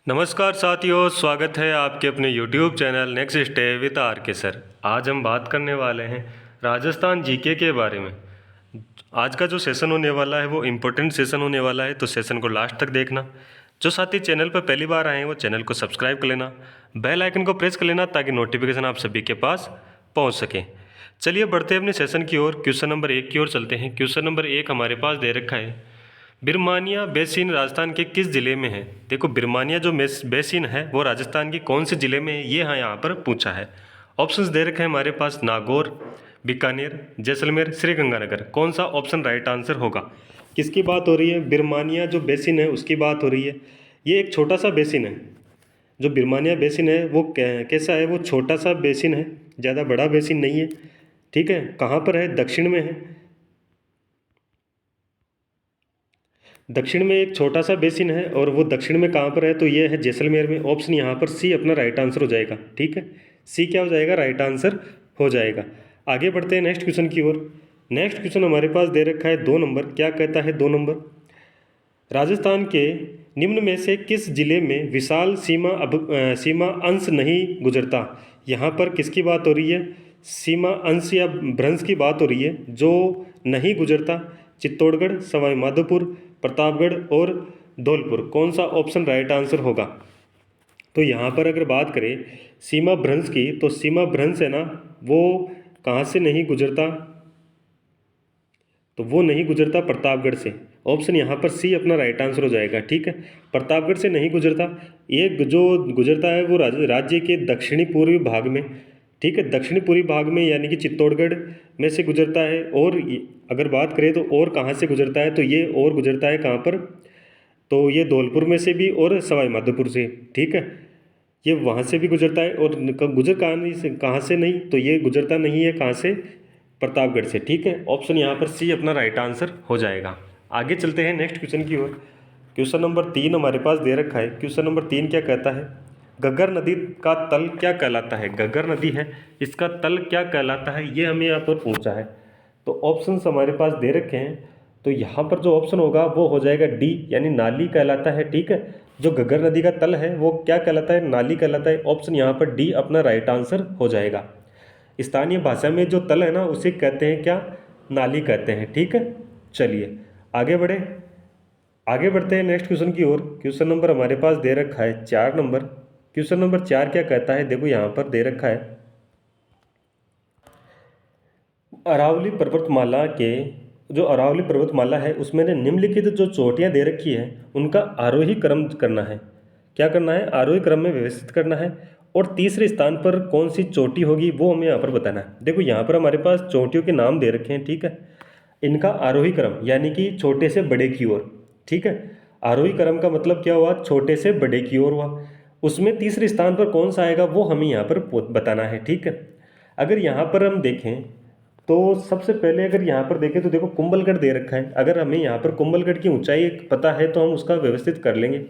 नमस्कार साथियों, स्वागत है आपके अपने YouTube channel next step with R K sir. आज हम बात करने वाले हैं राजस्थान जीके के बारे में। आज का जो सेशन होने वाला है वो इम्पोर्टेंट सेशन होने वाला है, तो सेशन को लास्ट तक देखना। जो साथी चैनल पर पहली बार आए हैं वो चैनल को सब्सक्राइब कर लेना, बेल आइकन को प्रेस कर लेना ताकि नोटिफिकेशन आप सभी के पास पहुँच सके। चलिए बढ़ते हैं अपने सेशन की ओर। क्वेश्चन नंबर 1 की ओर चलते हैं। क्वेश्चन नंबर 1 हमारे पास दे रखा है, बिरमानिया बेसिन राजस्थान के किस ज़िले में है। देखो बिरमानिया जो बेसिन है वो राजस्थान के कौन से ज़िले में है, ये यहाँ पर पूछा है। ऑप्शंस दे रखे हैं हमारे पास, नागौर, बीकानेर, जैसलमेर, श्रीगंगानगर। कौन सा ऑप्शन राइट आंसर होगा। किसकी बात हो रही है, बिरमानिया जो बेसिन है उसकी बात हो रही है। ये एक छोटा सा बेसिन है। जो बिरमानिया बेसिन है वो कैसा है, वो छोटा सा बेसिन है, ज़्यादा बड़ा बेसिन नहीं है। ठीक है, कहाँ पर है, दक्षिण में है। दक्षिण में एक छोटा सा बेसिन है और वो दक्षिण में कहाँ पर है, तो ये है जैसलमेर में। ऑप्शन यहाँ पर सी अपना राइट आंसर हो जाएगा। ठीक है, सी क्या हो जाएगा, राइट आंसर हो जाएगा। आगे बढ़ते हैं नेक्स्ट क्वेश्चन की ओर। नेक्स्ट क्वेश्चन हमारे पास दे रखा है 2 नंबर। क्या कहता है 2 नंबर, राजस्थान के निम्न में से किस जिले में विशाल सीमा अंश नहीं गुजरता। यहाँ पर किसकी बात हो रही है, सीमा अंश या भ्रंश की बात हो रही है जो नहीं गुजरता। चित्तौड़गढ़, सवाई माधोपुर, प्रतापगढ़ और धौलपुर। कौन सा ऑप्शन राइट आंसर होगा। तो यहाँ पर अगर बात करें सीमा भ्रंश की, तो सीमा भ्रंश है ना, वो कहाँ से नहीं गुजरता, तो वो नहीं गुजरता प्रतापगढ़ से। ऑप्शन यहाँ पर सी अपना राइट आंसर हो जाएगा। ठीक है, प्रतापगढ़ से नहीं गुजरता। ये जो गुजरता है वो राज्य के दक्षिणी पूर्वी भाग में। ठीक है, दक्षिणी पूर्वी भाग में यानी कि चित्तौड़गढ़ में से गुजरता है। और अगर बात करें तो और कहाँ से गुजरता है, तो ये और गुजरता है कहाँ पर, तो ये धौलपुर में से भी और सवाई माधोपुर से। ठीक है, ये वहाँ से भी गुजरता है। और गुजर कहाँ से नहीं, तो ये गुजरता नहीं है कहाँ से, प्रतापगढ़ से। ठीक है, ऑप्शन यहाँ पर सी अपना राइट आंसर हो जाएगा। आगे चलते हैं नेक्स्ट क्वेश्चन की ओर। क्वेश्चन नंबर 3 हमारे पास दे रखा है। क्वेश्चन नंबर 3 क्या कहता है, घग्गर नदी का तल क्या कहलाता है। घग्गर नदी है, इसका तल क्या कहलाता है, ये हमें यहाँ पर पूछा है। तो ऑप्शंस हमारे पास दे रखे हैं, तो यहाँ पर जो ऑप्शन होगा वो हो जाएगा डी, यानी नाली कहलाता है। ठीक है, जो घग्गर नदी का तल है वो क्या कहलाता है, नाली कहलाता है। ऑप्शन यहाँ पर डी अपना राइट आंसर हो जाएगा। स्थानीय भाषा में जो तल है ना उसे कहते हैं क्या, नाली कहते हैं। ठीक है, चलिए आगे बढ़ते हैं नेक्स्ट क्वेश्चन की ओर। क्वेश्चन नंबर हमारे पास दे रखा है 4 नंबर। क्वेश्चन नंबर 4 क्या कहता है, देखो यहाँ पर दे रखा है, अरावली पर्वतमाला के जो अरावली पर्वतमाला है उसमें ने निम्नलिखित जो चोटियाँ दे रखी है उनका आरोही क्रम करना है। क्या करना है, आरोही क्रम में व्यवस्थित करना है। और तीसरे स्थान पर कौन सी चोटी होगी वो हमें यहाँ पर बताना है। देखो यहाँ पर हमारे पास चोटियों के नाम दे रखे हैं। ठीक है, इनका आरोही क्रम यानी कि छोटे से बड़े की ओर। ठीक है, आरोही क्रम का मतलब क्या हुआ, छोटे से बड़े की ओर हुआ। उसमें तीसरे स्थान पर कौन सा आएगा वो हमें यहाँ पर बताना है। ठीक है, अगर यहाँ पर हम देखें तो सबसे पहले अगर यहाँ पर देखें तो देखो कुंभलगढ़ दे रखा है। अगर हमें यहाँ पर कुंभलगढ़ की ऊंचाई पता है तो हम उसका व्यवस्थित कर लेंगे।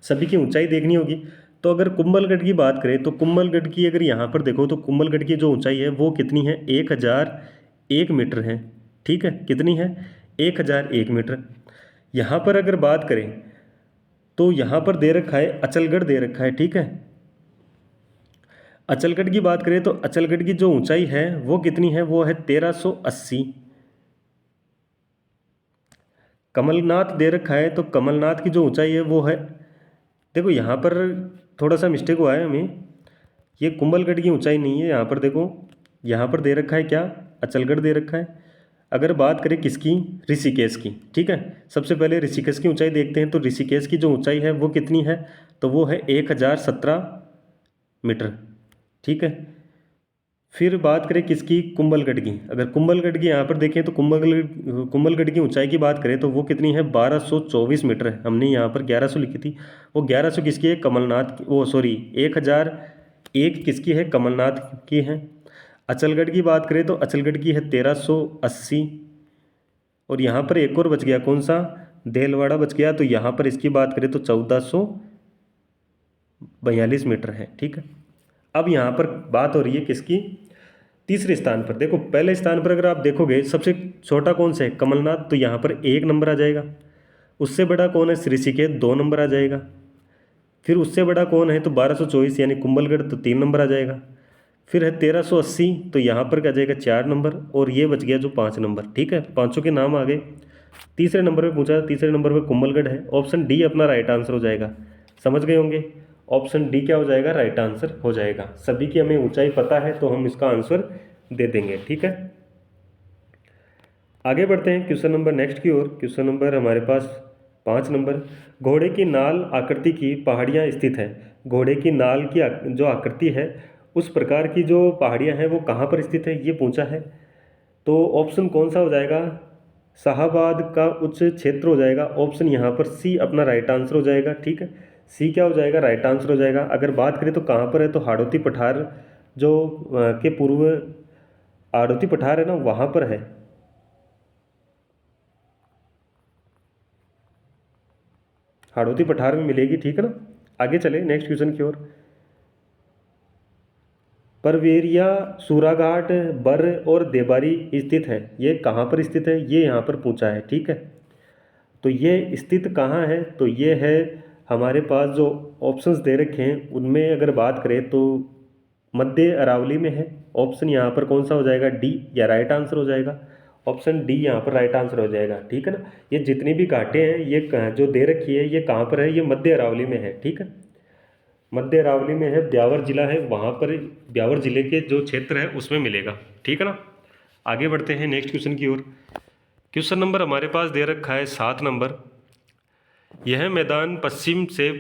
सभी की ऊंचाई देखनी होगी। तो अगर कुंभलगढ़ की बात करें तो कुंभलगढ़ की अगर यहाँ पर देखो तो कुंभलगढ़ की जो ऊंचाई है वो कितनी है, 1001 मीटर है। ठीक है, कितनी है, 1001 मीटर। यहाँ पर अगर बात करें तो यहाँ पर दे रखा है अचलगढ़ दे रखा है। ठीक है, अचलगढ़ की बात करें तो अचलगढ़ की जो ऊंचाई है वो कितनी है, वो है 1380। कमलनाथ दे रखा है तो कमलनाथ की जो ऊंचाई है वो है, देखो यहाँ पर थोड़ा सा मिस्टेक हुआ है हमें, ये कुंभलगढ़ की ऊंचाई नहीं है। यहाँ पर देखो, यहाँ पर दे रखा है क्या, अचलगढ़ दे रखा है। अगर बात करें किसकी, ऋषिकेश की। ठीक है, सबसे पहले ऋषिकेश की ऊंचाई देखते हैं। तो ऋषिकेश की जो ऊंचाई है वो कितनी है, तो वो है 1017 मीटर। ठीक है, फिर बात करें किसकी, कुंभलगढ़ की। अगर कुंभलगढ़ की यहाँ पर देखें तो कुंभलगढ़ की ऊंचाई की बात करें तो वो कितनी है, 1224 मीटर है। हमने यहाँ पर 1100 लिखी थी, वो 1100 किसकी है, कमलनाथ की, वो सॉरी 1001 किसकी है, कमलनाथ की है। अचलगढ़ की बात करें तो अचलगढ़ की है 1380। और यहाँ पर एक और बच गया, कौन सा, देलवाड़ा बच गया। तो यहाँ पर इसकी बात करें तो 1442 मीटर है। ठीक है, अब यहाँ पर बात हो रही है किसकी, तीसरे स्थान पर। देखो पहले स्थान पर अगर आप देखोगे सबसे छोटा कौन सा है, कमलनाथ, तो यहाँ पर 1 नंबर आ जाएगा। उससे बड़ा कौन है, ऋषिकेश, 2 नंबर आ जाएगा। फिर उससे बड़ा कौन है तो 1224 यानी कुंभलगढ़, तो 3 नंबर आ जाएगा। फिर है 1380, तो यहाँ पर क्या जाएगा 4 नंबर, और ये बच गया जो 5 नंबर। ठीक है, पाँचों के नाम आ गए। तीसरे नंबर पे पूछा, तीसरे नंबर पे कुंभलगढ़ है। ऑप्शन डी अपना राइट आंसर हो जाएगा। समझ गए होंगे, ऑप्शन डी क्या हो जाएगा, राइट आंसर हो जाएगा। सभी की हमें ऊंचाई पता है तो हम इसका आंसर दे देंगे। ठीक है, आगे बढ़ते हैं क्वेश्चन नंबर नेक्स्ट की ओर। क्वेश्चन नंबर हमारे पास 5 नंबर। घोड़े की नाल आकृति की पहाड़ियाँ स्थित है। घोड़े की नाल की जो आकृति है उस प्रकार की जो पहाड़ियाँ हैं वो कहाँ पर स्थित है, ये पूछा है। तो ऑप्शन कौन सा हो जाएगा, शाहाबाद का उच्च क्षेत्र हो जाएगा। ऑप्शन यहाँ पर सी अपना राइट आंसर हो जाएगा। ठीक है, सी क्या हो जाएगा, राइट आंसर हो जाएगा। अगर बात करें तो कहाँ पर है, तो हाड़ौती पठार जो के पूर्व हाड़ौती पठार है ना, वहाँ पर है। हाड़ौती पठार में मिलेगी। ठीक है ना, आगे चले नेक्स्ट क्वेश्चन की ओर। परवेरिया, सूराघाट, बर और देबारी स्थित है। ये कहाँ पर स्थित है, ये यहाँ पर पूछा है। ठीक है, तो ये स्थित कहाँ है, तो ये है हमारे पास जो ऑप्शंस दे रखे हैं उनमें अगर बात करें तो मध्य अरावली में है। ऑप्शन यहाँ पर कौन सा हो जाएगा, डी, या राइट आंसर हो जाएगा। ऑप्शन डी यहाँ पर राइट आंसर हो जाएगा। ठीक है ना, ये जितनी भी घाटें हैं ये जो दे रखी है ये कहाँ पर है, ये मध्य अरावली में है। ठीक है, मध्य अरावली में है, ब्यावर जिला है वहाँ पर, ब्यावर जिले के जो क्षेत्र है उसमें मिलेगा। ठीक है ना, आगे बढ़ते हैं नेक्स्ट क्वेश्चन की ओर। क्वेश्चन नंबर हमारे पास दे रखा है 7 नंबर। यह मैदान पश्चिम से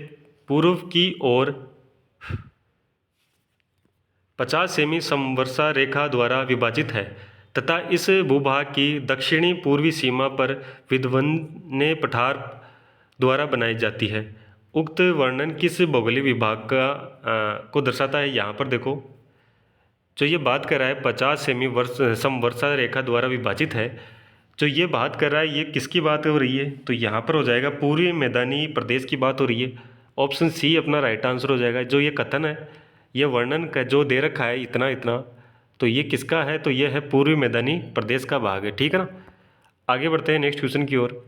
पूर्व की ओर 50 सेमी समवर्षा रेखा द्वारा विभाजित है तथा इस भूभाग की दक्षिणी पूर्वी सीमा पर विध्वंस पठार द्वारा बनाई जाती है। उक्त वर्णन किस भौगोलिक विभाग को दर्शाता है। यहाँ पर देखो, जो ये बात कर रहा है 50 सेमी समवर्षा रेखा द्वारा विभाजित है, जो ये बात कर रहा है ये किसकी बात हो रही है, तो यहाँ पर हो जाएगा पूर्वी मैदानी प्रदेश की बात हो रही है। ऑप्शन सी अपना राइट आंसर हो जाएगा। जो ये कथन है, ये वर्णन का जो दे रखा है इतना इतना, तो ये किसका है, तो ये है पूर्वी मैदानी प्रदेश का भाग है। ठीक है ना, आगे बढ़ते हैं नेक्स्ट क्वेश्चन की ओर।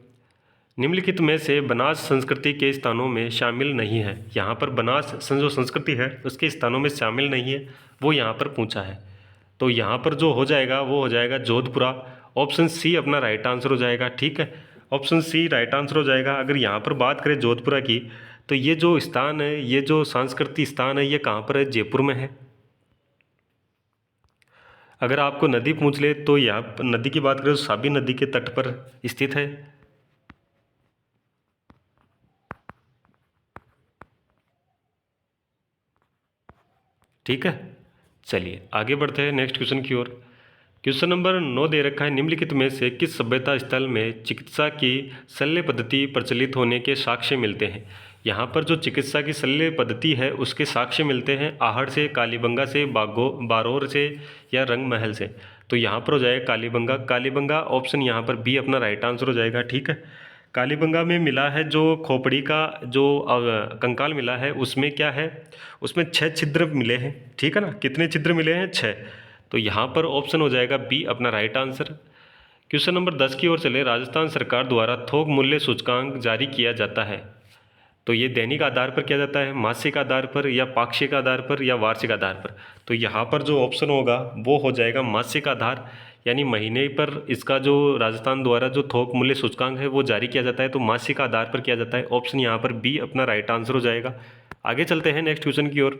निम्नलिखित में से बनास संस्कृति के स्थानों में शामिल नहीं है। यहाँ पर बनास जो संस्कृति है उसके स्थानों में शामिल नहीं है, वो यहाँ पर पूछा है। तो यहाँ पर जो हो जाएगा वो हो जाएगा जोधपुरा। ऑप्शन सी अपना राइट आंसर हो जाएगा। ठीक है, ऑप्शन सी राइट आंसर हो जाएगा। अगर यहाँ पर बात करें जोधपुरा की, तो ये जो स्थान है, ये जो सांस्कृतिक स्थान है, ये कहाँ पर है, जयपुर में है। अगर आपको नदी पूछ ले तो यहाँ नदी की बात करें तो साबी नदी के तट पर स्थित है। ठीक है, चलिए आगे बढ़ते हैं नेक्स्ट क्वेश्चन की ओर। क्वेश्चन नंबर 9 दे रखा है, निम्नलिखित में से किस सभ्यता स्थल में चिकित्सा की शल्य पद्धति प्रचलित होने के साक्ष्य मिलते हैं। यहाँ पर जो चिकित्सा की शल्य पद्धति है उसके साक्ष्य मिलते हैं आहड़ से, कालीबंगा से, बारोर से या रंगमहल से। तो यहाँ पर हो जाएगा कालीबंगा। कालीबंगा ऑप्शन यहाँ पर बी अपना राइट आंसर हो जाएगा। ठीक है, कालीबंगा में मिला है जो खोपड़ी का जो कंकाल मिला है उसमें क्या है, उसमें 6 छिद्र मिले हैं। ठीक है ना, कितने छिद्र मिले हैं, 6। तो यहाँ पर ऑप्शन हो जाएगा बी अपना राइट आंसर। क्वेश्चन नंबर 10 की ओर चले। राजस्थान सरकार द्वारा थोक मूल्य सूचकांक जारी किया जाता है, तो ये दैनिक आधार पर किया जाता है, मासिक आधार पर, या पाक्षिक आधार पर, या वार्षिक आधार पर। तो यहाँ पर जो ऑप्शन होगा वो हो जाएगा मासिक आधार, यानी महीने पर इसका जो राजस्थान द्वारा जो थोक मूल्य सूचकांक है वो जारी किया जाता है, तो मासिक आधार पर किया जाता है। ऑप्शन यहाँ पर बी अपना राइट आंसर हो जाएगा। आगे चलते हैं नेक्स्ट क्वेश्चन की ओर।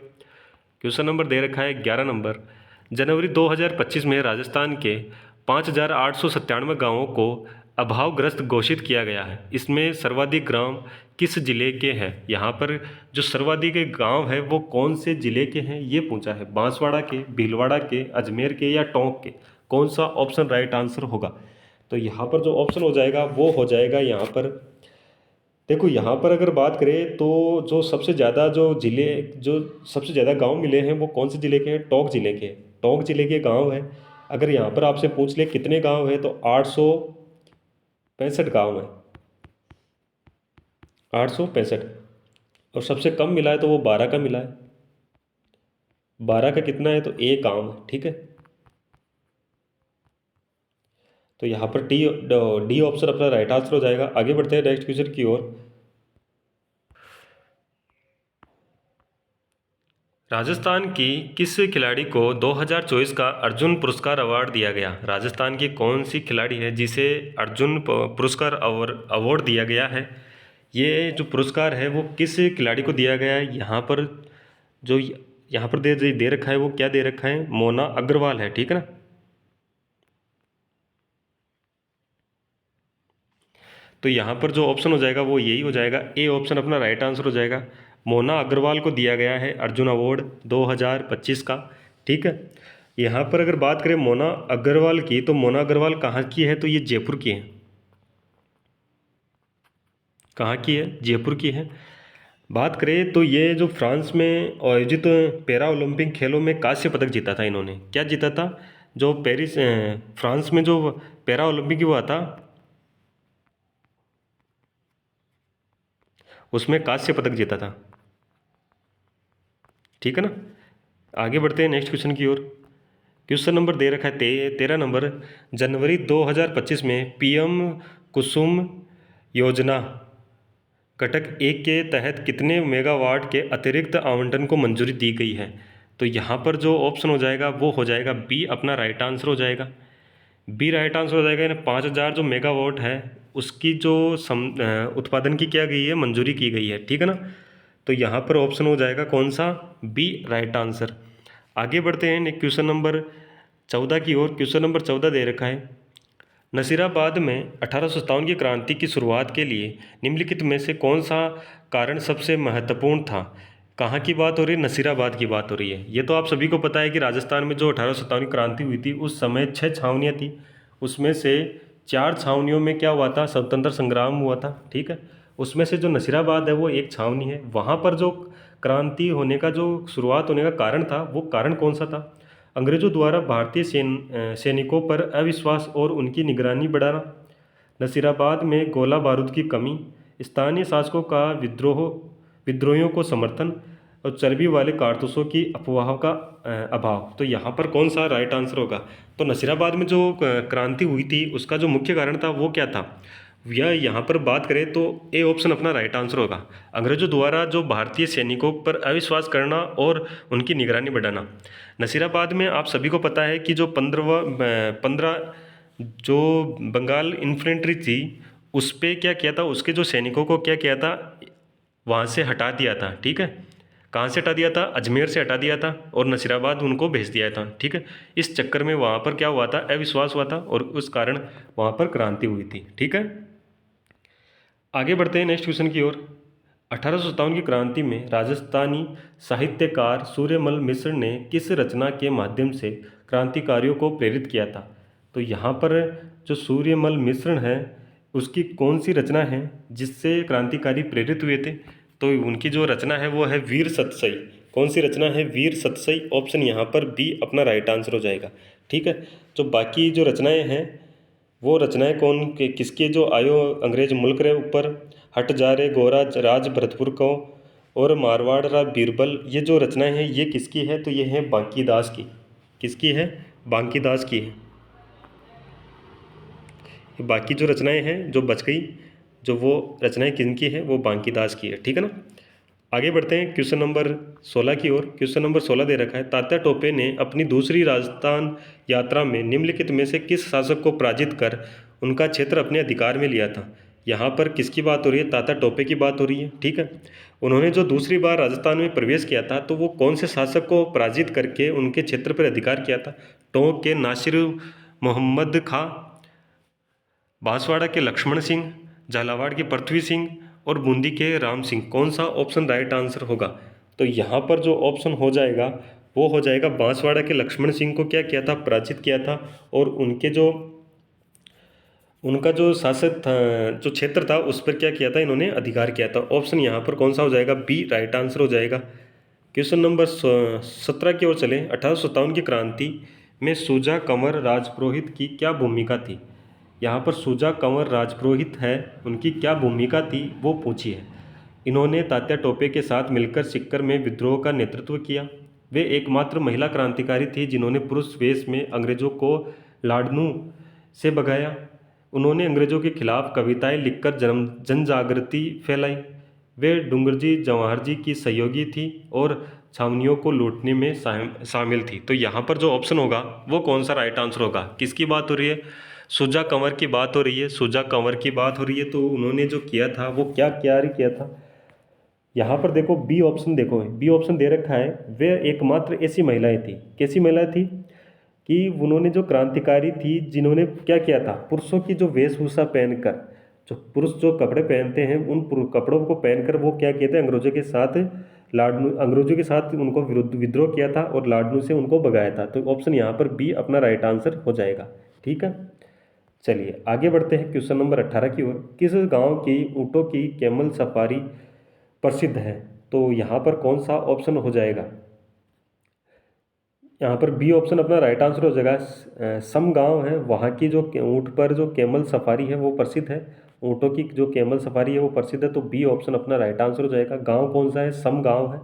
क्वेश्चन नंबर दे रखा है 11 नंबर। जनवरी 2025 में राजस्थान के 5,897 गाँवों को अभावग्रस्त घोषित किया गया है। इसमें सर्वाधिक ग्राम किस जिले के हैं। यहाँ पर जो सर्वाधिक गांव है वो कौन से जिले के हैं ये पूछा है। बांसवाड़ा के, भीलवाड़ा के, अजमेर के, या टोंक के, कौन सा ऑप्शन राइट आंसर होगा। तो यहाँ पर जो ऑप्शन हो जाएगा वो हो जाएगा यहाँ पर, देखो यहाँ पर अगर बात करें तो जो सबसे ज़्यादा जो जिले, जो सबसे ज़्यादा गांव मिले हैं वो कौन से ज़िले के हैं, टोंक जिले के। टोंक जिले के गांव हैं। अगर यहाँ पर आपसे पूछ ले कितने गांव हैं, तो 865 गांव हैं, 865। और सबसे कम मिला है तो वो 12 का मिला है। 12 का कितना है, तो एक गांव है। ठीक है, तो यहाँ पर डी ऑप्शन अपना राइट आंसर हो जाएगा। आगे बढ़ते हैं नेक्स्ट क्वेश्चन की ओर। राजस्थान की किस खिलाड़ी को 2024 का अर्जुन पुरस्कार अवार्ड दिया गया? राजस्थान की कौन सी खिलाड़ी है जिसे अर्जुन पुरस्कार अवार्ड दिया गया है? ये जो पुरस्कार है वो किस खिलाड़ी को दिया गया है? जो यहाँ पर दे रखा है वो क्या दे रखा है? मोना अग्रवाल है, ठीक है ना। तो यहाँ पर जो ऑप्शन हो जाएगा वो यही हो जाएगा, ए ऑप्शन अपना राइट आंसर हो जाएगा। मोना अग्रवाल को दिया गया है अर्जुन अवार्ड 2025 का, ठीक है। यहाँ पर अगर बात करें मोना अग्रवाल की, तो मोना अग्रवाल कहाँ की है? तो ये जयपुर की है। कहाँ की है? जयपुर की है। बात करें तो ये जो फ्रांस में आयोजित पैरा ओलंपिक खेलों में कांस्य पदक जीता था इन्होंने। क्या जीता था? जो पेरिस फ्रांस में जो पैरा ओलंपिक हुआ था उसमें कांस्य पदक जीता था, ठीक है ना। आगे बढ़ते हैं नेक्स्ट क्वेश्चन की ओर। क्वेश्चन नंबर दे रखा है 13 नंबर। जनवरी 2025 में पीएम कुसुम योजना घटक एक के तहत कितने मेगावाट के अतिरिक्त आवंटन को मंजूरी दी गई है? तो यहाँ पर जो ऑप्शन हो जाएगा वो हो जाएगा बी अपना राइट आंसर हो जाएगा। बी राइट आंसर हो जाएगा, यानी 5000 जो मेगावाट है उसकी जो उत्पादन की क्या गई है, मंजूरी की गई है, ठीक है ना। तो यहाँ पर ऑप्शन हो जाएगा कौन सा? B right answer. आगे बढ़ते हैं नेक्स्ट क्वेश्चन नंबर 14 की ओर। क्वेश्चन नंबर 14 दे रखा है, नसीराबाद में 1857 की क्रांति की शुरुआत के लिए निम्नलिखित में से कौन सा कारण सबसे महत्वपूर्ण था? कहाँ की बात हो रही है? नसीराबाद की बात हो रही है। ये तो आप सभी को पता है कि राजस्थान में जो 1857 की क्रांति हुई थी उस समय 6 छावनियाँ थी, उसमें से 4 छावनियों में क्या हुआ था? स्वतंत्र संग्राम हुआ था, ठीक है। उसमें से जो नसीराबाद है वो एक छावनी है। वहाँ पर जो क्रांति होने का जो शुरुआत होने का कारण था वो कारण कौन सा था? अंग्रेजों द्वारा भारतीय सैनिकों पर अविश्वास और उनकी निगरानी बढ़ाना, नसीराबाद में गोला बारूद की कमी, स्थानीय शासकों का विद्रोहियों को समर्थन और चर्बी वाले कारतूसों की अफवाहों का अभाव। तो यहाँ पर कौन सा राइट आंसर होगा? तो नसीराबाद में जो क्रांति हुई थी उसका जो मुख्य कारण था वो क्या था? यह यहाँ पर बात करें तो ए ऑप्शन अपना राइट आंसर होगा। अंग्रेजों द्वारा जो भारतीय सैनिकों पर अविश्वास करना और उनकी निगरानी बढ़ाना। नसीराबाद में आप सभी को पता है कि जो 15 जो बंगाल इन्फेंट्री थी उस पर क्या किया था, उसके जो सैनिकों को क्या किया था, वहाँ से हटा दिया था, ठीक है। कहाँ से हटा दिया था? अजमेर से हटा दिया था और नसीराबाद उनको भेज दिया था, ठीक है। इस चक्कर में वहाँ पर क्या हुआ था? अविश्वास हुआ था और उस कारण वहाँ पर क्रांति हुई थी, ठीक है। आगे बढ़ते हैं नेक्स्ट क्वेश्चन की ओर। 1857 की क्रांति में राजस्थानी साहित्यकार सूर्यमल मिश्र ने किस रचना के माध्यम से क्रांतिकारियों को प्रेरित किया था? तो यहाँ पर जो सूर्यमल मिश्र है उसकी कौन सी रचना है जिससे क्रांतिकारी प्रेरित हुए थे? तो उनकी जो रचना है वो है वीर सतसई। कौन सी रचना है? वीर सतसई। ऑप्शन यहाँ पर बी अपना राइट आंसर हो जाएगा, ठीक है। जो बाकी जो रचनाएं हैं वो रचनाएं कौन के किसके? जो आयो अंग्रेज मुल्क रे ऊपर, हट जा रे गोरा राज भरतपुर को और मारवाड़ रा बीरबल, ये जो रचनाएं हैं ये किसकी है? तो ये है बांकी दास की। किसकी है? बांकी दास की है। बाकी जो रचनाएं हैं जो बच गई, जो वो रचनाएं किनकी है? वो बांकी दास की है, ठीक है ना। आगे बढ़ते हैं क्वेश्चन नंबर 16 की ओर। क्वेश्चन नंबर 16 दे रखा है, तात्या टोपे ने अपनी दूसरी राजस्थान यात्रा में निम्नलिखित में से किस शासक को पराजित कर उनका क्षेत्र अपने अधिकार में लिया था? यहाँ पर किसकी बात हो रही है? तात्या टोपे की बात हो रही है, ठीक है। उन्होंने जो दूसरी बार राजस्थान में प्रवेश किया था तो वो कौन से शासक को पराजित करके उनके क्षेत्र पर अधिकार किया था? टोंक के नासिर मोहम्मद खां, बांसवाड़ा के लक्ष्मण सिंह, झालावाड़ के पृथ्वी सिंह और बूंदी के राम सिंह। कौन सा ऑप्शन राइट आंसर होगा? तो यहाँ पर जो ऑप्शन हो जाएगा वो हो जाएगा बांसवाड़ा के लक्ष्मण सिंह को क्या किया था? पराजित किया था और उनका जो शासक था, जो क्षेत्र था उस पर क्या किया था? इन्होंने अधिकार किया था। ऑप्शन यहाँ पर कौन सा हो जाएगा? बी राइट आंसर हो जाएगा। क्वेश्चन नंबर 17 की ओर चले। 1857 की क्रांति में सूजा कंवर राजपुरोहित की क्या भूमिका थी? यहाँ पर सूजा कंवर राजपुरोहित है, उनकी क्या भूमिका थी वो पूछी है। इन्होंने तात्या टोपे के साथ मिलकर सिक्कर में विद्रोह का नेतृत्व किया। वे एकमात्र महिला क्रांतिकारी थी जिन्होंने पुरुष वेश में अंग्रेजों को लाडनू से भगाया। उन्होंने अंग्रेजों के खिलाफ कविताएं लिखकर जन जागृति फैलाई। वे डूंगरजी जवाहर जी की सहयोगी थी और छावनियों को लूटने में शामिल थी। तो यहाँ पर जो ऑप्शन होगा वो कौन सा राइट आंसर होगा? किसकी बात हो रही है? सुजा कंवर की बात हो रही है। सुजा कंवर की बात हो रही है। तो उन्होंने जो किया था वो क्या किया था? यहाँ पर देखो बी ऑप्शन, देखो बी ऑप्शन दे रखा है। वे एकमात्र ऐसी महिलाएं थी, कैसी महिला थी कि उन्होंने जो क्रांतिकारी थी जिन्होंने क्या किया था, पुरुषों की जो वेशभूषा पहनकर, जो पुरुष जो कपड़े पहनते हैं उन कपड़ों को पहनकर वो क्या किए थे, अंग्रेजों के साथ उनको विद्रोह किया था और लाडनू से उनको भगाया था। तो ऑप्शन यहाँ पर बी अपना राइट आंसर हो जाएगा। ठीक है, चलिए आगे बढ़ते हैं क्वेश्चन नंबर 18 की ओर। किस गांव की ऊँटों की कैमल सफारी प्रसिद्ध है? तो यहाँ पर कौन सा ऑप्शन हो जाएगा? यहाँ पर बी ऑप्शन अपना राइट आंसर हो जाएगा। सम गांव है, वहाँ की जो ऊँट पर जो कैमल सफारी है वो प्रसिद्ध है। ऊँटों की जो कैमल सफारी है वो प्रसिद्ध है। तो बी ऑप्शन अपना राइट आंसर हो जाएगा। गांव कौन सा है? सम गांव है।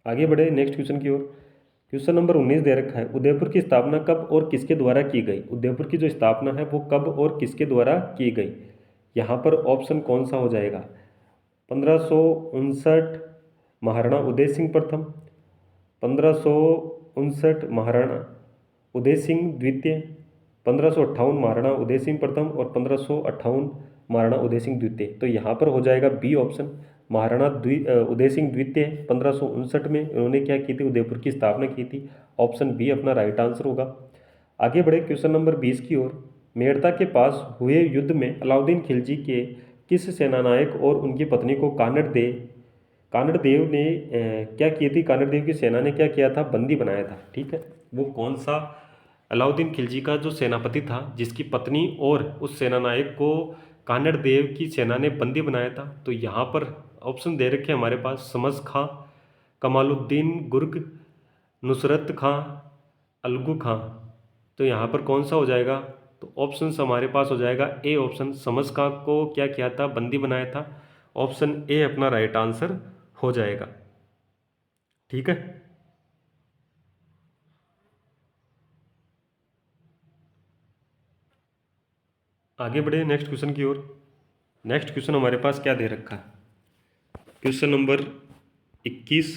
आगे बढ़े नेक्स्ट क्वेश्चन की ओर। क्वेश्चन नंबर 19 दे रखा है। उदयपुर की स्थापना कब और किसके द्वारा की गई? उदयपुर की जो स्थापना है वो कब और किसके द्वारा की गई? यहाँ पर ऑप्शन कौन सा हो जाएगा? 1559 महाराणा उदय सिंह प्रथम, 1559 महाराणा उदय सिंह द्वितीय, 1558 महाराणा उदय सिंह प्रथम और 1558 महाराणा उदय सिंह द्वितीय। तो यहाँ पर हो जाएगा बी ऑप्शन, महाराणा उदय सिंह द्वितीय 1559 में उन्होंने क्या की थी? उदयपुर की स्थापना की थी। ऑप्शन बी अपना राइट आंसर होगा। आगे बढ़े क्वेश्चन नंबर 20 की ओर। मेड़ता के पास हुए युद्ध में अलाउद्दीन खिलजी के किस सेनानायक और उनकी पत्नी को कानड़ देव ने क्या की थी? कानड़ देव की सेना ने क्या किया था? बंदी बनाया था। ठीक है, वो कौन सा अलाउद्दीन खिलजी का जो सेनापति था जिसकी पत्नी और उस सेनानायक को कानड़ देव की सेना ने बंदी बनाया था? तो यहाँ पर ऑप्शन दे रखे हमारे पास, समज खां, कमालुद्दीन गुर्ग, नुसरत खां, अलगू खां। तो यहाँ पर कौन सा हो जाएगा? तो ऑप्शन हमारे पास हो जाएगा ए ऑप्शन, समज खां को क्या किया था? बंदी बनाया था। ऑप्शन ए अपना राइट आंसर हो जाएगा। ठीक है, आगे बढ़े नेक्स्ट क्वेश्चन की ओर। नेक्स्ट क्वेश्चन हमारे पास क्या दे रखा है? Question number 21।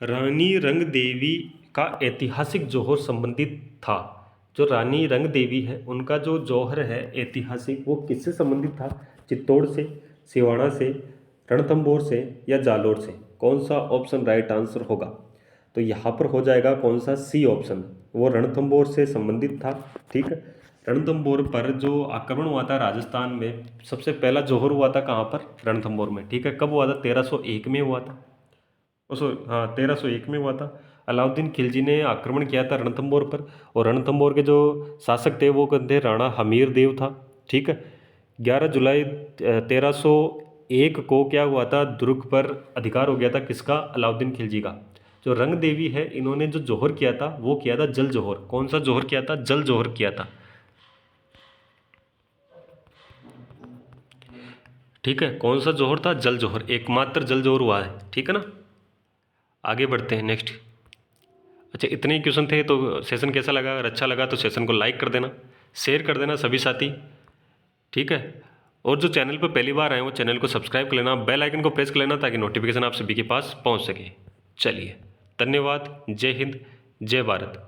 रानी रंग देवी का ऐतिहासिक जौहर संबंधित था। जो रानी रंग देवी है उनका जो जौहर है ऐतिहासिक, वो किससे संबंधित था? चित्तौड़ से, सिवाना से, रणथंभौर से या जालोर से? कौन सा ऑप्शन राइट आंसर होगा? तो यहाँ पर हो जाएगा कौन सा? सी ऑप्शन, वो रणथंभौर से संबंधित था। ठीक है, रणथंभौर पर जो आक्रमण हुआ था राजस्थान में, सबसे पहला जौहर हुआ था कहाँ पर? रणथंभौर में। ठीक है, कब हुआ था? 1301 में हुआ था। हाँ, 1301 में हुआ था। अलाउद्दीन खिलजी ने आक्रमण किया था रणथंभौर पर, और रणथंभौर के जो शासक थे वो कहते राणा हमीर देव था। ठीक है, 11 जुलाई 1301 को क्या हुआ था? दुर्ग पर अधिकार हो गया था किसका? अलाउद्दीन खिलजी का। जो रंग देवी है इन्होंने जो जौहर किया था वो किया था जल जौहर। कौन सा जौहर किया था? जल जौहर किया था। ठीक है, कौन सा जौहर था? जल जौहर, एकमात्र जल जौहर हुआ है। ठीक है ना, आगे बढ़ते हैं नेक्स्ट। अच्छा, इतने ही क्वेश्चन थे। तो सेशन कैसा लगा? अगर अच्छा लगा तो सेशन को लाइक कर देना, शेयर कर देना सभी साथी। ठीक है, और जो चैनल पर पहली बार आए वो चैनल को सब्सक्राइब कर लेना, बेल आइकन को प्रेस कर लेना ताकि नोटिफिकेशन आप सभी के पास पहुंच सके। चलिए, धन्यवाद। जय हिंद, जय भारत।